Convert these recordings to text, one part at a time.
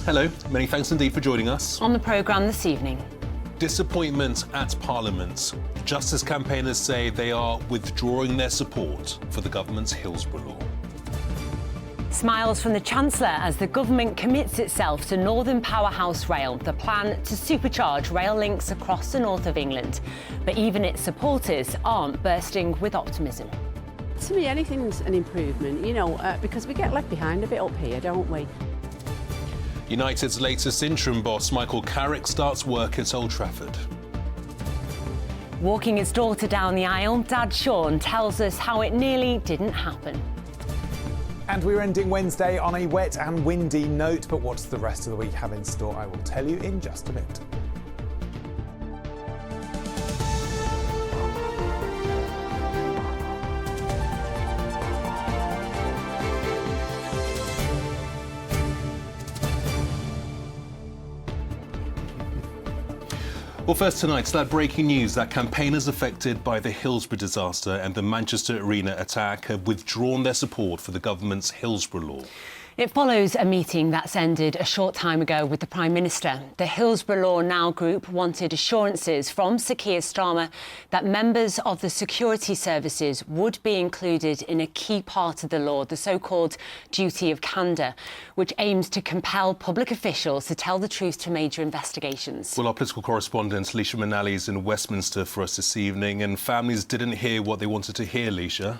Hello, many thanks indeed for joining us. On the programme this evening. Disappointment at Parliament. Justice campaigners say they are withdrawing their support for the government's Hillsborough law. Smiles from the Chancellor as the government commits itself to Northern Powerhouse Rail, the plan to supercharge rail links across the north of England. But even its supporters aren't bursting with optimism. To me, anything's an improvement, because we get left behind a bit up here, don't we? United's latest interim boss, Michael Carrick, starts work at Old Trafford. Walking his daughter down the aisle, Dad Sean tells us how it nearly didn't happen. And we're ending Wednesday on a wet and windy note, but what's the rest of the week have in store? I will tell you in just a bit. Well, first tonight, that breaking news that campaigners affected by the Hillsborough disaster and the Manchester Arena attack have withdrawn their support for the government's Hillsborough law. It follows a meeting that's ended a short time ago with the Prime Minister. The Hillsborough Law Now group wanted assurances from Sir Keir Starmer that members of the security services would be included in a key part of the law, the so-called duty of candour, which aims to compel public officials to tell the truth to major investigations. Well, our political correspondent, Leisha Manali, is in Westminster for us this evening, and families didn't hear what they wanted to hear, Leisha.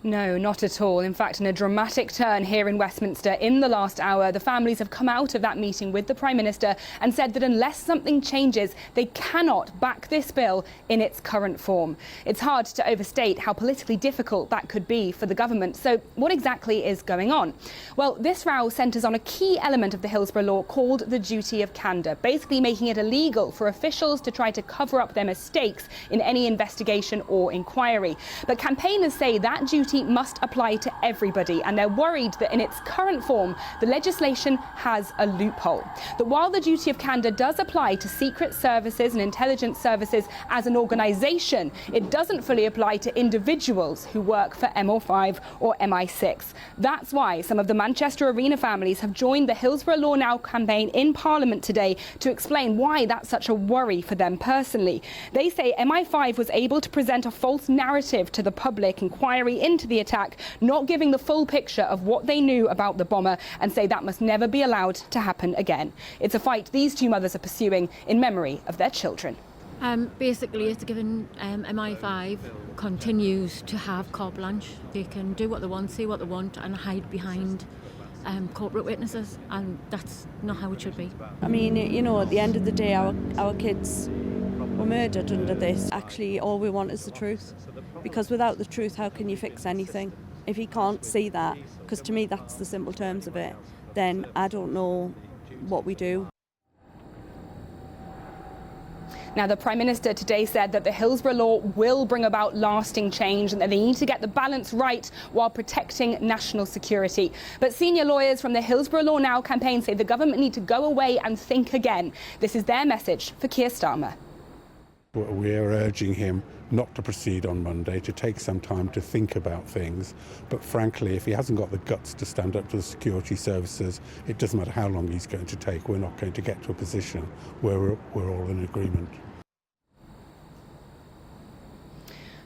No, not at all. In fact, in a dramatic turn here in Westminster in the last hour, the families have come out of that meeting with the Prime Minister and said that unless something changes, they cannot back this bill in its current form. It's hard to overstate how politically difficult that could be for the government. So what exactly is going on? Well, this row centres on a key element of the Hillsborough law called the duty of candour, basically making it illegal for officials to try to cover up their mistakes in any investigation or inquiry. But campaigners say that duty must apply to everybody, and they're worried that in its current form the legislation has a loophole. That while the duty of candour does apply to secret services and intelligence services as an organisation, it doesn't fully apply to individuals who work for MI5 or MI6. That's why some of the Manchester Arena families have joined the Hillsborough Law Now campaign in Parliament today to explain why that's such a worry for them personally. They say MI5 was able to present a false narrative to the public inquiry into the attack, not giving the full picture of what they knew about the bomber, and say that must never be allowed to happen again. It's a fight these two mothers are pursuing in memory of their children. Basically, it's given MI5 continues to have carte blanche. They can do what they want, say what they want, and hide behind corporate witnesses, and that's not how it should be. I mean, at the end of the day, our kids were murdered under this. Actually, all we want is the truth, because without the truth, how can you fix anything? If you can't see that, because to me that's the simple terms of it, then I don't know what we do. Now, the Prime Minister today said that the Hillsborough law will bring about lasting change and that they need to get the balance right while protecting national security. But senior lawyers from the Hillsborough Law Now campaign say the government need to go away and think again. This is their message for Keir Starmer. We're urging him not to proceed on Monday, to take some time to think about things. But frankly, if he hasn't got the guts to stand up to the security services, it doesn't matter how long he's going to take. We're not going to get to a position where we're all in agreement.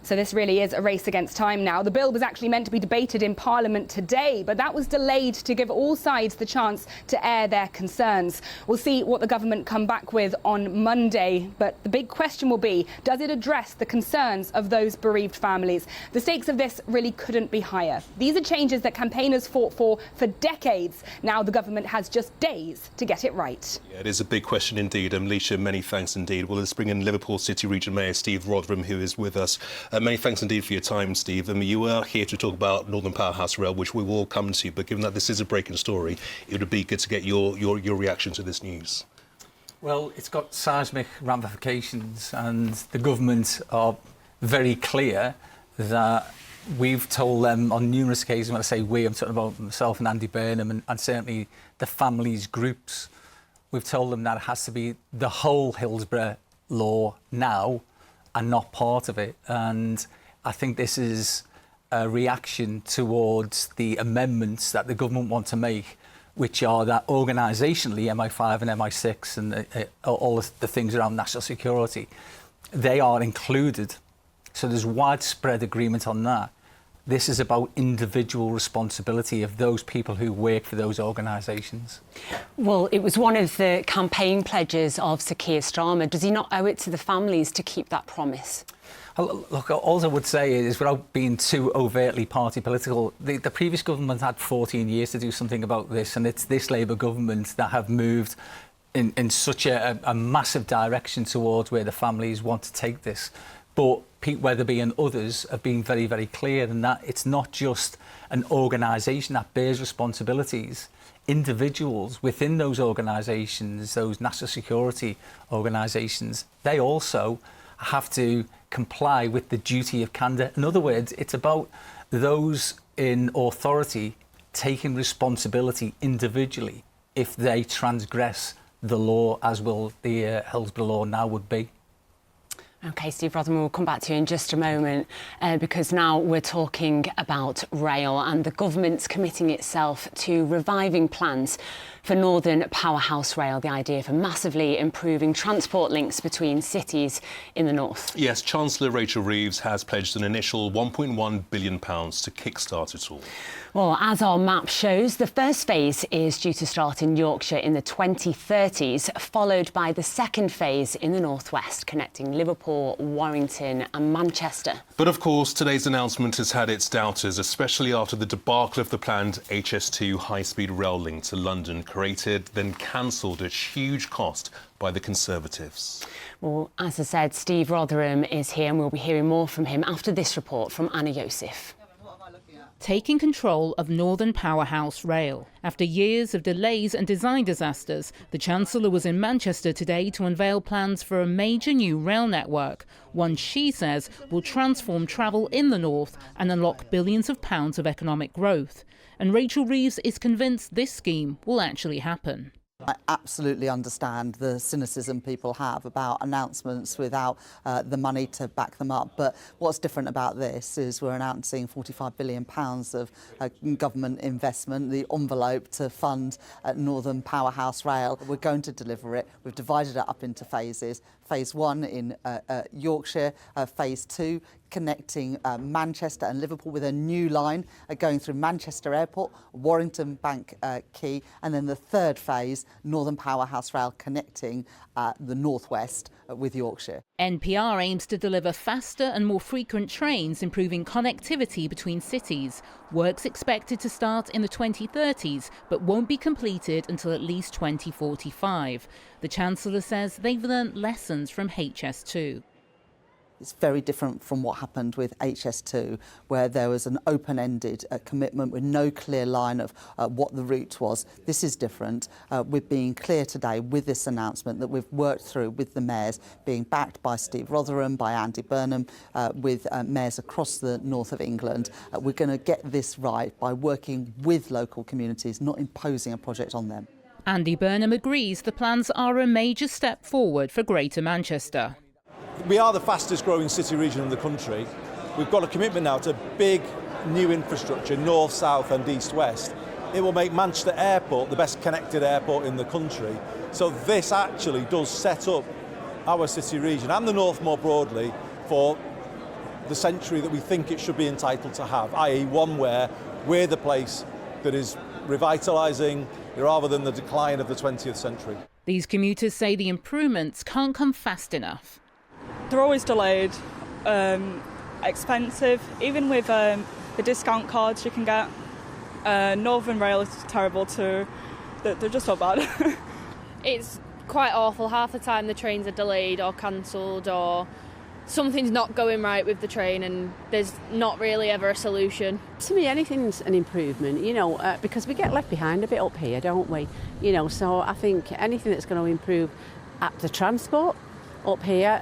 So this really is a race against time now. The bill was actually meant to be debated in Parliament today, but that was delayed to give all sides the chance to air their concerns. We'll see what the government come back with on Monday, but the big question will be, does it address the concerns of those bereaved families? The stakes of this really couldn't be higher. These are changes that campaigners fought for decades. Now the government has just days to get it right. Yeah, it is a big question indeed. Leisha, many thanks indeed. Well, let's bring in Liverpool City Region Mayor Steve Rotherham, who is with us. Many thanks indeed for your time, Steve. You are here to talk about Northern Powerhouse Rail, which we will come to, but given that this is a breaking story, it would be good to get your reaction to this news. Well, it's got seismic ramifications, and the government are very clear that we've told them on numerous occasions. When I say we, I'm talking about myself and Andy Burnham and certainly the families groups. We've told them that it has to be the whole Hillsborough law now and not part of it. And I think this is a reaction towards the amendments that the government want to make, which are that organisationally MI5 and MI6 and all the things around national security, they are included. So there's widespread agreement on that. This is about individual responsibility of those people who work for those organisations. Well, it was one of the campaign pledges of Sir Keir Starmer. Does he not owe it to the families to keep that promise? Look, all I would say is, without being too overtly party political, the previous government had 14 years to do something about this, and it's this Labour government that have moved in such a massive direction towards where the families want to take this. But Pete Weatherby and others have been very, very clear in that it's not just an organisation that bears responsibilities. Individuals within those organisations, those national security organisations, they also have to comply with the duty of candour. In other words, it's about those in authority taking responsibility individually if they transgress the law, as will the Hillsborough law now would be. OK, Steve Rotherham, we'll come back to you in just a moment because now we're talking about rail, and the government's committing itself to reviving plans for Northern Powerhouse Rail, the idea for massively improving transport links between cities in the north. Yes, Chancellor Rachel Reeves has pledged an initial £1.1 billion to kickstart it all. Well, as our map shows, the first phase is due to start in Yorkshire in the 2030s, followed by the second phase in the northwest, connecting Liverpool, Warrington and Manchester. But of course, today's announcement has had its doubters, especially after the debacle of the planned HS2 high-speed rail link to London, created, then cancelled at huge cost by the Conservatives. Well, as I said, Steve Rotherham is here and we'll be hearing more from him after this report from Anna Yosef. Taking control of Northern Powerhouse Rail. After years of delays and design disasters, the Chancellor was in Manchester today to unveil plans for a major new rail network, one she says will transform travel in the north and unlock billions of pounds of economic growth. And Rachel Reeves is convinced this scheme will actually happen. I absolutely understand the cynicism people have about announcements without the money to back them up. But what's different about this is we're announcing £45 billion of government investment, the envelope to fund Northern Powerhouse Rail. We're going to deliver it. We've divided it up into phases. Phase 1 in Yorkshire, Phase 2 connecting Manchester and Liverpool with a new line going through Manchester Airport, Warrington Bank Quay, and then the third phase, Northern Powerhouse Rail connecting the northwest with Yorkshire. NPR aims to deliver faster and more frequent trains, improving connectivity between cities. Work's expected to start in the 2030s, but won't be completed until at least 2045. The Chancellor says they've learned lessons from HS2. It's very different from what happened with HS2, where there was an open-ended commitment with no clear line of what the route was. This is different. We're being clear today with this announcement that we've worked through with the mayors, being backed by Steve Rotherham, by Andy Burnham, with mayors across the north of England. We're going to get this right by working with local communities, not imposing a project on them. Andy Burnham agrees the plans are a major step forward for Greater Manchester. We are the fastest growing city region in the country. We've got a commitment now to big new infrastructure, north, south and east, west. It will make Manchester Airport the best connected airport in the country. So this actually does set up our city region and the north more broadly for the century that we think it should be entitled to have, i.e. one where we're the place that is revitalising rather than the decline of the 20th century. These commuters say the improvements can't come fast enough. They're always delayed, expensive, even with the discount cards you can get. Northern Rail is terrible too. They're just so bad. It's quite awful. Half the time the trains are delayed or cancelled or something's not going right with the train and there's not really ever a solution. To me, anything's an improvement, you know, because we get left behind a bit up here, don't we? You know, so I think anything that's going to improve the transport up here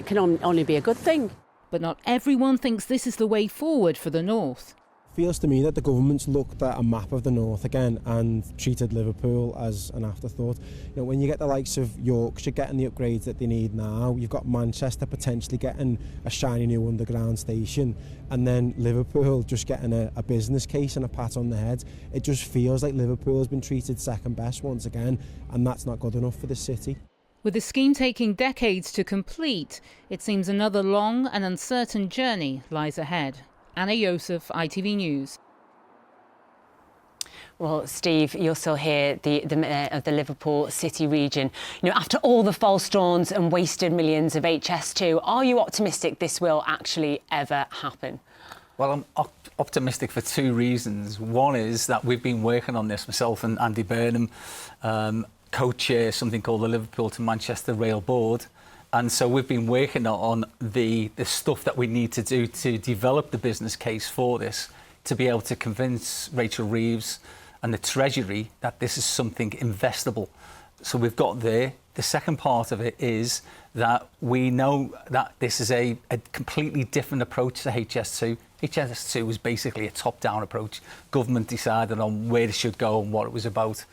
can only be a good thing. But not everyone thinks this is the way forward for the north. Feels to me that the government's looked at a map of the north again and treated Liverpool as an afterthought. You know, when you get the likes of Yorkshire getting the upgrades that they need now, you've got Manchester potentially getting a shiny new underground station, and then Liverpool just getting a business case and a pat on the head. It just feels like Liverpool has been treated second best once again, and that's not good enough for the city. With the scheme taking decades to complete, it seems another long and uncertain journey lies ahead. Anna Yosef, ITV News. Well, Steve, you're still here, the mayor of the Liverpool City region. You know, after all the false dawns and wasted millions of HS2, are you optimistic this will actually ever happen? Well, I'm optimistic for two reasons. One is that we've been working on this, myself and Andy Burnham, co-chair something called the Liverpool to Manchester Rail Board. And so we've been working on the stuff that we need to do to develop the business case for this, to be able to convince Rachel Reeves and the Treasury that this is something investable. So we've got there. The second part of it is that we know that this is a completely different approach to HS2. HS2 was basically a top-down approach. Government decided on where it should go and what it was about.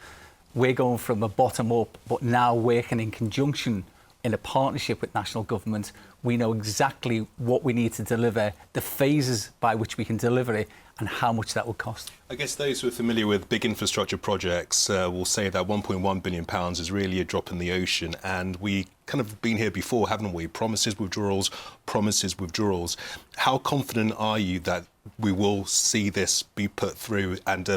We're going from a bottom-up, but now working in conjunction in a partnership with national government. We know exactly what we need to deliver, the phases by which we can deliver it, and how much that will cost. I guess those who are familiar with big infrastructure projects will say that £1.1 billion is really a drop in the ocean, and we kind of been here before, haven't we? Promises, withdrawals, promises, withdrawals. How confident are you that we will see this be put through and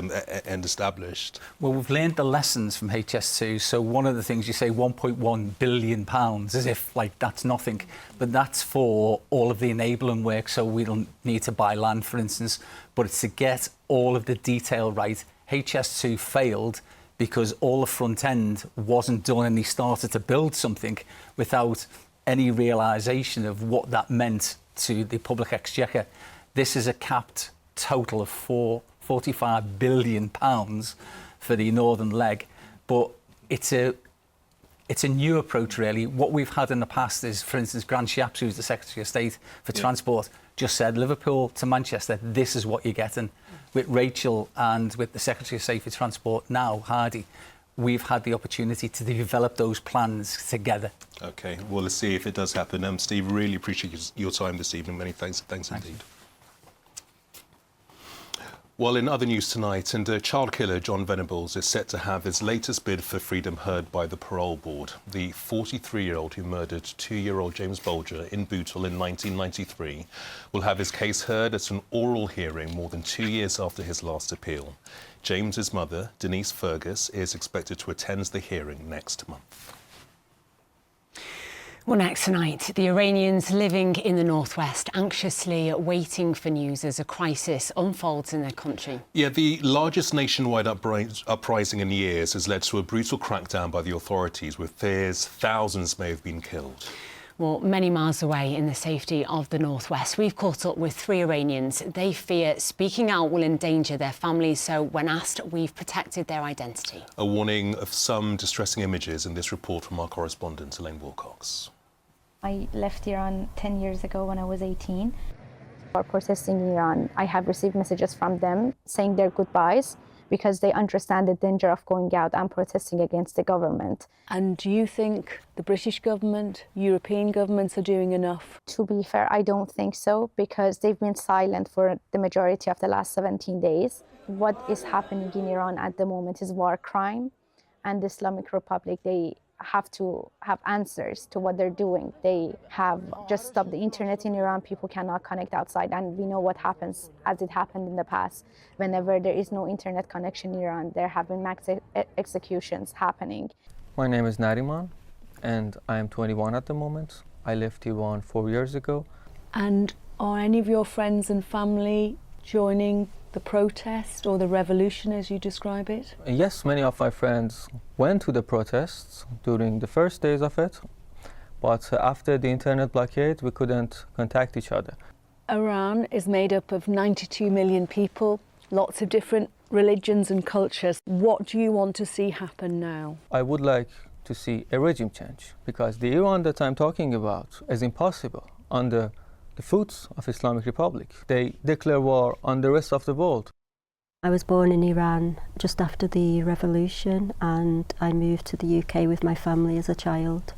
established? Well, we've learned the lessons from HS2. So one of the things you say, £1.1 billion, as if like that's nothing, but that's for all of the enabling work. So we don't need to buy land, for instance, but it's to get all of the detail right. HS2 failed because all the front end wasn't done, and he started to build something without any realisation of what that meant to the public exchequer. This is a capped total of £45 billion for the northern leg, but it's a new approach, really. What we've had in the past is, for instance, Grant Shapps, who's the Secretary of State for Transport, just said Liverpool to Manchester, this is what you're getting. With Rachel and with the Secretary of State for Transport now, Hardy, we've had the opportunity to develop those plans together. OK, well, let's see if it does happen. Steve, really appreciate your time this evening. Many thanks indeed. Well, in other news tonight, child killer John Venables is set to have his latest bid for freedom heard by the Parole Board. The 43-year-old who murdered 2-year-old James Bolger in Bootle in 1993 will have his case heard at an oral hearing more than 2 years after his last appeal. James's mother, Denise Fergus, is expected to attend the hearing next month. Well, next tonight, the Iranians living in the northwest anxiously waiting for news as a crisis unfolds in their country. Yeah, the largest nationwide uprising in years has led to a brutal crackdown by the authorities, with fears thousands may have been killed. Well, many miles away in the safety of the northwest, we've caught up with 3 Iranians. They fear speaking out will endanger their families, so when asked, we've protected their identity. A warning of some distressing images in this report from our correspondent, Elaine Wilcox. I left Iran 10 years ago when I was 18. For protesting in Iran, I have received messages from them saying their goodbyes because they understand the danger of going out and protesting against the government. And do you think the British government, European governments are doing enough? To be fair, I don't think so, because they've been silent for the majority of the last 17 days. What is happening in Iran at the moment is war crime, and the Islamic Republic, they have to have answers to what they're doing. They have just stopped the internet in Iran. People cannot connect outside, and we know what happens, as it happened in the past. Whenever there is no internet connection in Iran, there have been mass executions happening. My name is Nariman, and I am 21 at the moment. I left Iran 4 years ago. And are any of your friends and family joining the protest or the revolution, as you describe it? Yes, many of my friends went to the protests during the first days of it, but after the internet blockade, we couldn't contact each other. Iran is made up of 92 million people, lots of different religions and cultures. What do you want to see happen now? I would like to see a regime change, because the Iran that I'm talking about is impossible under the foot of Islamic Republic. They declare war on the rest of the world. I was born in Iran just after the revolution, and I moved to the UK with my family as a child.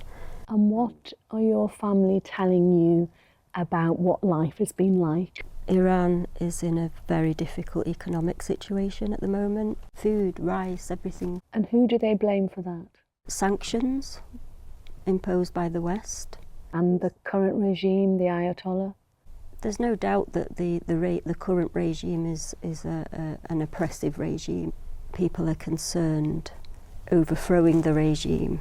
And what are your family telling you about what life has been like? Iran is in a very difficult economic situation at the moment. Food, rice, everything. And who do they blame for that? Sanctions imposed by the West. And the current regime, the Ayatollah? There's no doubt that the current regime is an oppressive regime. People are concerned overthrowing the regime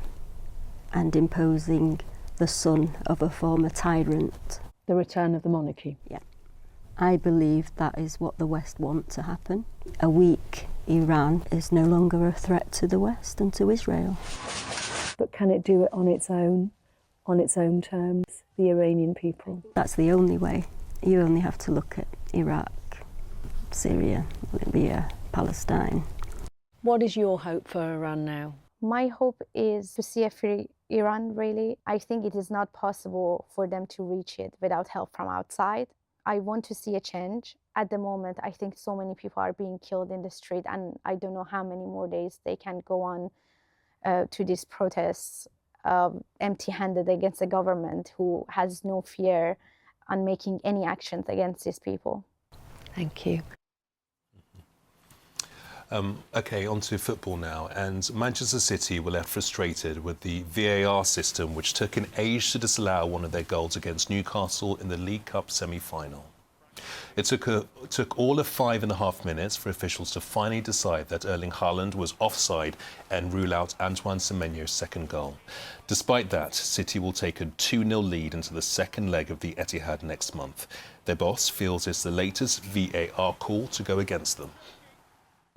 and imposing the son of a former tyrant. The return of the monarchy? Yeah. I believe that is what the West want to happen. A weak Iran is no longer a threat to the West and to Israel. But can it do it on its own terms, the Iranian people? That's the only way. You only have to look at Iraq, Syria, Libya, Palestine. What is your hope for Iran now? My hope is to see a free Iran, really. I think it is not possible for them to reach it without help from outside. I want to see a change. At the moment, I think so many people are being killed in the street, and I don't know how many more days they can go on to these protests empty-handed against the government who has no fear on making any actions against these people. Thank you. OK, on to football now. And Manchester City were left frustrated with the VAR system, which took an age to disallow one of their goals against Newcastle in the League Cup semi-final. It took all of 5.5 minutes for officials to finally decide that Erling Haaland was offside and rule out Antoine Semenyo's second goal. Despite that, City will take a 2-0 lead into the second leg of the Etihad next month. Their boss feels it's the latest VAR call to go against them.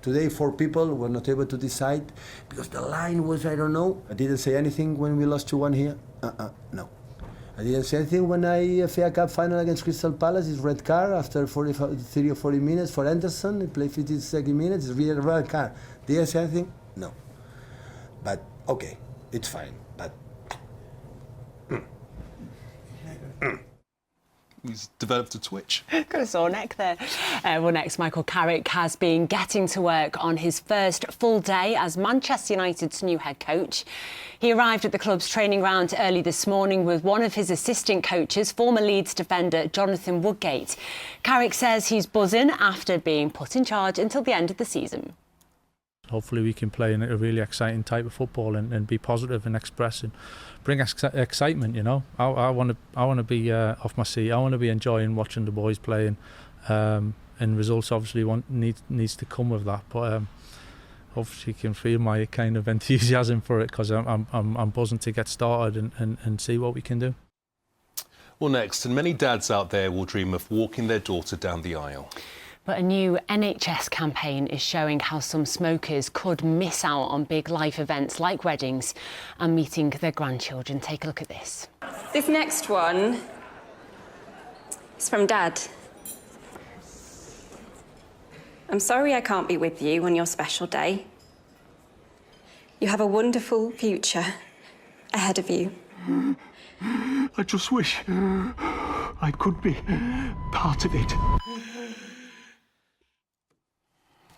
Today, 4 people were not able to decide because the line was, I don't know. I didn't say anything when we lost 2-1 here. No. I didn't say anything when I FA Cup final against Crystal Palace. It's red card after 30 or 40 minutes for Anderson. He played 50 minutes. It's really a red card. Did I say anything? No. But okay, it's fine. But He's developed a twitch. Got a sore neck there. Well, next, Michael Carrick has been getting to work on his first full day as Manchester United's new head coach. He arrived at the club's training ground early this morning with one of his assistant coaches, former Leeds defender Jonathan Woodgate. Carrick says he's buzzing after being put in charge until the end of the season. Hopefully we can play in a really exciting type of football and be positive and express and bring excitement, you know. I want to be off my seat. I want to be enjoying watching the boys playing, and results obviously needs to come with that. But obviously you can feel my kind of enthusiasm for it because I'm buzzing to get started and see what we can do. Well, next, and many dads out there will dream of walking their daughter down the aisle. But a new NHS campaign is showing how some smokers could miss out on big life events like weddings and meeting their grandchildren. Take a look at this. This next one is from Dad. I'm sorry I can't be with you on your special day. You have a wonderful future ahead of you. I just wish I could be part of it.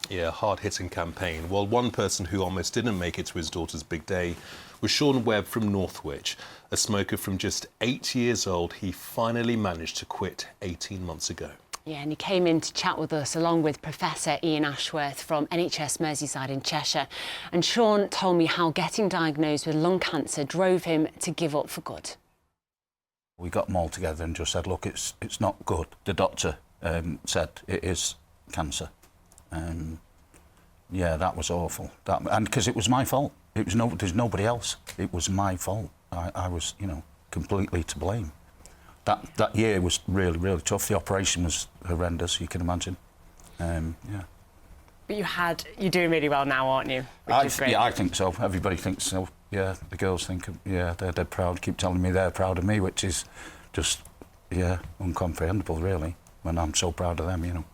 Yeah, hard-hitting campaign. Well, one person who almost didn't make it to his daughter's big day was Sean Webb from Northwich. A smoker from just 8 years old, he finally managed to quit 18 months ago. Yeah, and he came in to chat with us along with Professor Ian Ashworth from NHS Merseyside in Cheshire. And Sean told me how getting diagnosed with lung cancer drove him to give up for good. We got them all together and just said, look, it's not good. The doctor said it is cancer. Yeah, that was awful. And because it was my fault. It was there's nobody else. It was my fault. I was, you know, completely to blame. That year was really, really tough. The operation was horrendous, you can imagine. Yeah. But you're doing really well now, aren't you? Which is great. Yeah, I think so. Everybody thinks so. Yeah, the girls think, yeah, they're proud. Keep telling me they're proud of me, which is just, yeah, incomprehensible, really, when I'm so proud of them, you know.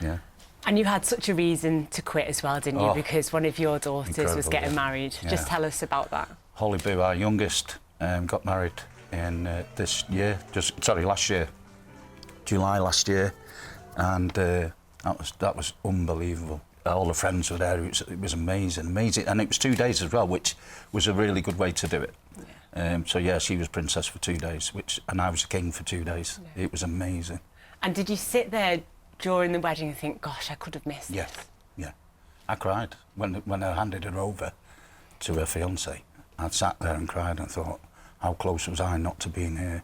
Yeah. And you had such a reason to quit as well, didn't you? Oh, because one of your daughters was getting married. Yeah. Just tell us about that. Holly Boo, our youngest, got married in last year. July last year, and that was unbelievable. All the friends were there. It was amazing, and it was 2 days as well, which was a really good way to do it. So yeah, she was princess for 2 days, and I was king for 2 days. It was amazing. And did you sit there during the wedding and think, gosh, I could have missed this? Yeah. I cried when I handed her over to her fiancé. I sat there and cried and thought, how close was I not to being here?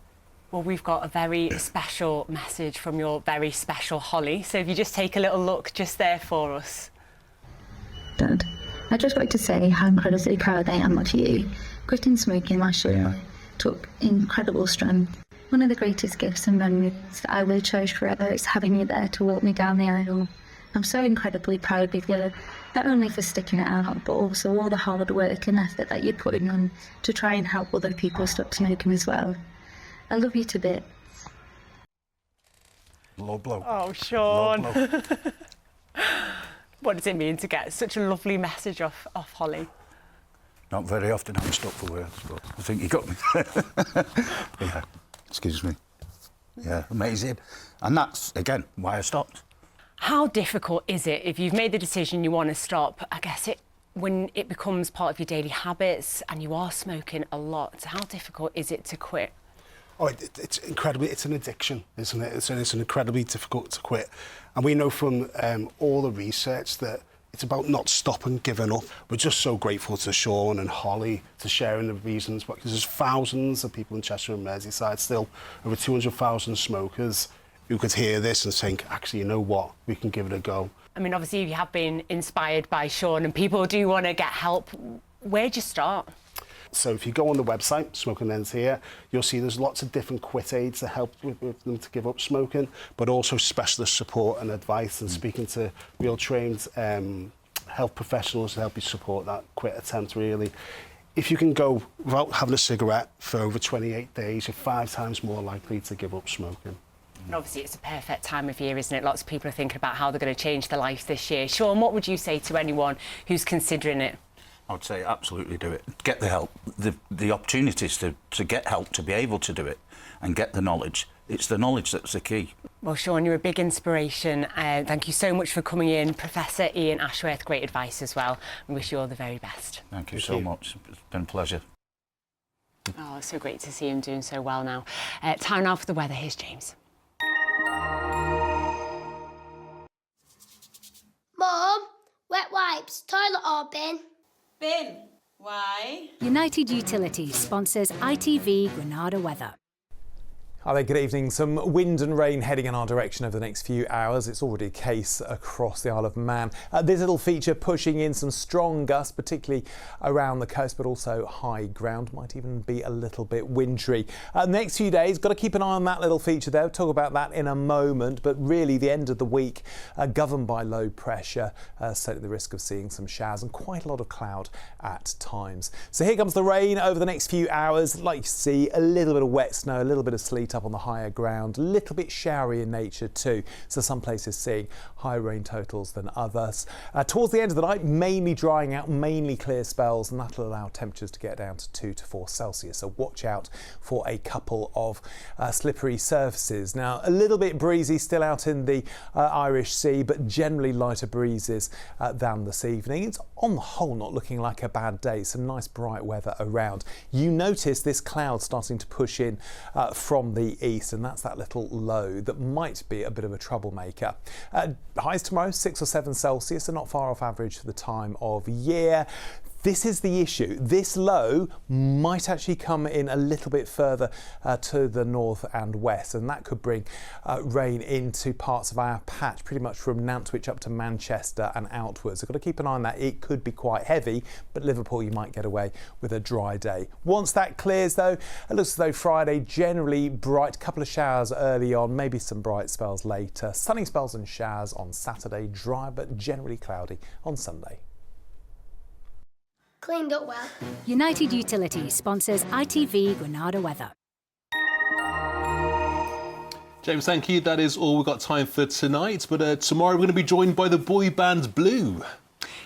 Well, we've got a very special message from your very special Holly. So if you just take a little look just there for us. Dad, I'd just like to say how incredibly proud I am of you. Quitting smoking last year took incredible strength. One of the greatest gifts and memories that I will cherish forever is having you there to walk me down the aisle. I'm so incredibly proud of you, not only for sticking it out, but also all the hard work and effort that you're putting on to try and help other people stop smoking as well. I love you to bits. Low blow. Oh, Sean. Low blow. What does it mean to get such a lovely message off Holly? Not very often I'm stuck for words, but I think you got me. Yeah, excuse me. Yeah, amazing. And that's, again, why I stopped. How difficult is it if you've made the decision you want to stop? I guess when it becomes part of your daily habits and you are smoking a lot, how difficult is it to quit? Oh, it's incredibly, it's an addiction, isn't it? It's incredibly difficult to quit. And we know from all the research that it's about not stopping, giving up. We're just so grateful to Sean and Holly for sharing the reasons, because there's thousands of people in Cheshire and Merseyside, still over 200,000 smokers who could hear this and think, actually, you know what, we can give it a go. I mean, obviously you have been inspired by Sean and people do want to get help. Where'd you start? So if you go on the website, Smoking Ends Here, you'll see there's lots of different quit aids that help with them to give up smoking, but also specialist support and advice and speaking to real trained health professionals to help you support that quit attempt, really. If you can go without having a cigarette for over 28 days, you're 5 times more likely to give up smoking. And obviously it's a perfect time of year, isn't it? Lots of people are thinking about how they're going to change their life this year. Sean, what would you say to anyone who's considering it? I would say absolutely do it. Get the help. The opportunities to get help, to be able to do it and get the knowledge. It's the knowledge that's the key. Well, Sean, you're a big inspiration. Thank you so much for coming in. Professor Ian Ashworth, great advice as well. We wish you all the very best. Thank you so much. It's been a pleasure. Oh, it's so great to see him doing so well now. Time now for the weather. Here's James. Mom, wet wipes, toilet or bin? Bin. Why? United Utilities sponsors ITV Granada weather. Hi there, good evening. Some wind and rain heading in our direction over the next few hours. It's already a case across the Isle of Man. This little feature pushing in some strong gusts, particularly around the coast, but also high ground. Might even be a little bit wintry. Next few days, got to keep an eye on that little feature there. We'll talk about that in a moment, but really the end of the week governed by low pressure, so at the risk of seeing some showers and quite a lot of cloud at times. So here comes the rain over the next few hours. Like you see, a little bit of wet snow, a little bit of sleet up on the higher ground, a little bit showery in nature too, so some places seeing higher rain totals than others. Towards the end of the night, mainly drying out, mainly clear spells, and that'll allow temperatures to get down to 2 to 4 Celsius, so watch out for a couple of slippery surfaces. Now a little bit breezy still out in the Irish Sea, but generally lighter breezes than this evening. It's on the whole not looking like a bad day, some nice bright weather around. You notice this cloud starting to push in from the east, and that's that little low that might be a bit of a troublemaker. Highs tomorrow 6 or 7 Celsius, so not far off average for the time of year. This is the issue. This low might actually come in a little bit further to the north and west, and that could bring rain into parts of our patch, pretty much from Nantwich up to Manchester and outwards. I've got to keep an eye on that. It could be quite heavy, but Liverpool, you might get away with a dry day. Once that clears, though, it looks as though Friday generally bright, couple of showers early on, maybe some bright spells later. Sunny spells and showers on Saturday, dry but generally cloudy on Sunday. Cleaned up well. United Utilities sponsors ITV Granada weather. James, thank you. That is all we've got time for tonight. But tomorrow we're going to be joined by the boy band Blue.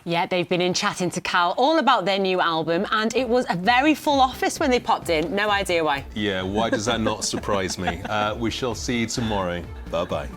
Yeah, they've been in chatting to Cal all about their new album, and it was a very full office when they popped in. No idea why. Yeah, why does that not surprise me? We shall see you tomorrow. Bye-bye.